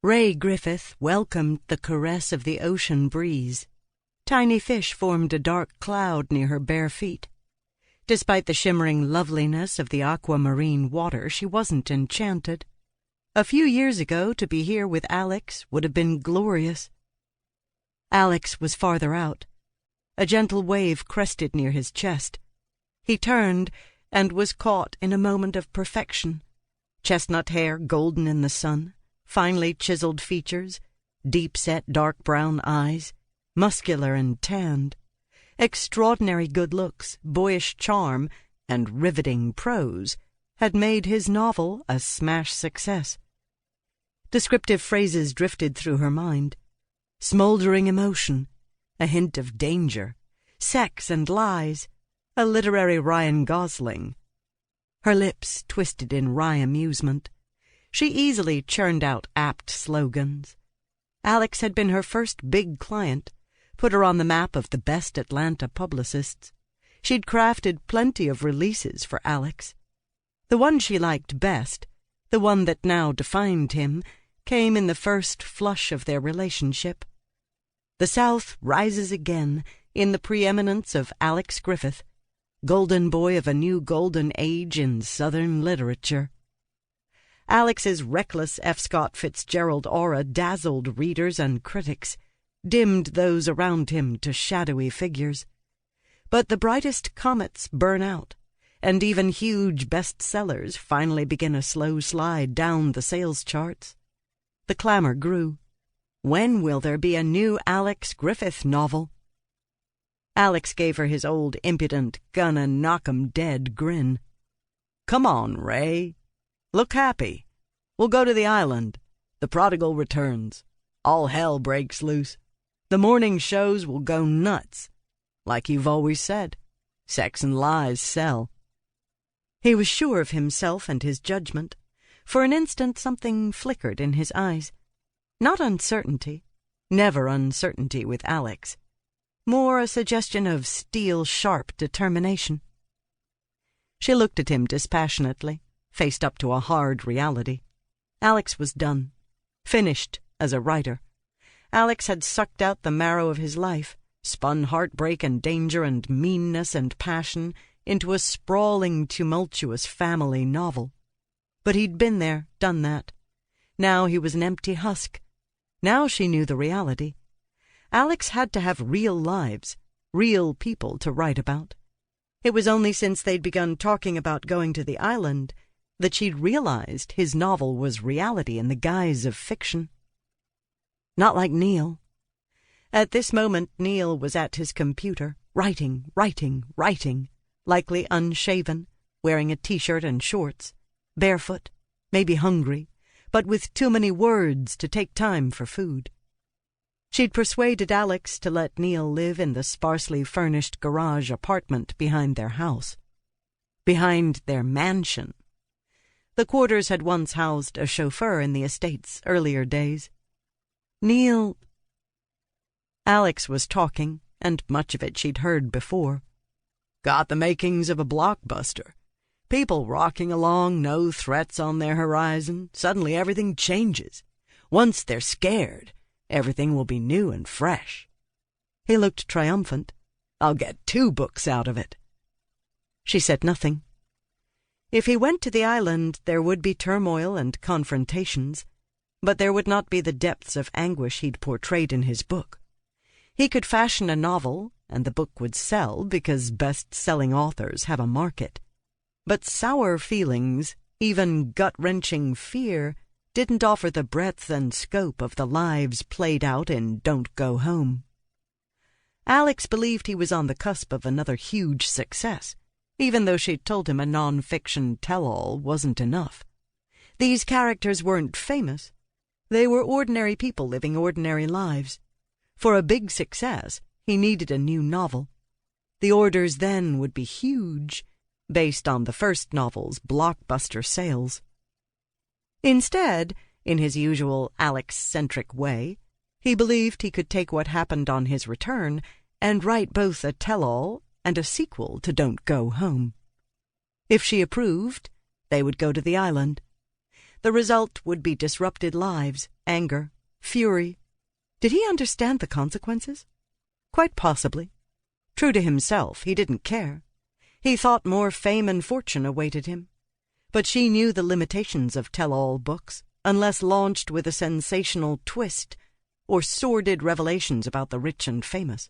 Ray Griffith welcomed the caress of the ocean breeze. Tiny fish formed a dark cloud near her bare feet. Despite the shimmering loveliness of the aquamarine water, she wasn't enchanted. A few years ago, to be here with Alex would have been glorious. Alex was farther out. A gentle wave crested near his chest. He turned and was caught in a moment of perfection. Chestnut hair golden in the sun, finely chiseled features, deep-set dark brown eyes, muscular and tanned. Extraordinary good looks, boyish charm, and riveting prose had made his novel a smash success. Descriptive phrases drifted through her mind. Smoldering emotion, a hint of danger, sex and lies, a literary Ryan Gosling. Her lips twisted in wry amusement. She easily churned out apt slogans. Alex had been her first big client, put her on the map of the best Atlanta publicists. She'd crafted plenty of releases for Alex. The one she liked best, the one that now defined him, came in the first flush of their relationship. The South rises again in the preeminence of Alex Griffith, golden boy of a new golden age in Southern literature. Alex's reckless F. Scott Fitzgerald aura dazzled readers and critics, dimmed those around him to shadowy figures. But the brightest comets burn out, and even huge bestsellers finally begin a slow slide down the sales charts. The clamor grew. When will there be a new Alex Griffith novel? Alex gave her his old impudent, gonna-knock-'em-dead grin. Come on, Ray. Look happy. We'll go to the island. The prodigal returns. All hell breaks loose. The morning shows will go nuts. Like you've always said, sex and lies sell. He was sure of himself and his judgment. For an instant something flickered in his eyes. Not uncertainty, never uncertainty with Alex. More a suggestion of steel-sharp determination. She looked at him dispassionately, faced up to a hard reality. Alex was done, finished as a writer. Alex had sucked out the marrow of his life, spun heartbreak and danger and meanness and passion into a sprawling, tumultuous family novel. But he'd been there, done that. Now he was an empty husk. Now she knew the reality. Alex had to have real lives, real people to write about. It was only since they'd begun talking about going to the island that she'd realized his novel was reality in the guise of fiction. Not like Neil. At this moment Neil was at his computer, writing, likely unshaven, wearing a t-shirt and shorts, barefoot, maybe hungry, but with too many words to take time for food. She'd persuaded Alex to let Neil live in the sparsely furnished garage apartment behind their house. Behind their mansion. The quarters had once housed a chauffeur in the estate's earlier days. Neil... Alex was talking, and much of it she'd heard before. Got the makings of a blockbuster. People rocking along, no threats on their horizon. Suddenly everything changes. Once they're scared, everything will be new and fresh. He looked triumphant. I'll get 2 books out of it. She said nothing. If he went to the island, there would be turmoil and confrontations, but there would not be the depths of anguish he'd portrayed in his book. He could fashion a novel, and the book would sell because best-selling authors have a market. But sour feelings, even gut-wrenching fear, didn't offer the breadth and scope of the lives played out in Don't Go Home. Alex believed he was on the cusp of another huge success, even though she'd told him a non-fiction tell-all wasn't enough. These characters weren't famous. They were ordinary people living ordinary lives. For a big success, he needed a new novel. The orders then would be huge, based on the first novel's blockbuster sales. Instead, in his usual Alex-centric way, he believed he could take what happened on his return and write both a tell-all and a sequel to Don't Go Home. If she approved, they would go to the island. The result would be disrupted lives, anger, fury. Did he understand the consequences? Quite possibly. True to himself, he didn't care. He thought more fame and fortune awaited him. But she knew the limitations of tell-all books, unless launched with a sensational twist or sordid revelations about the rich and famous.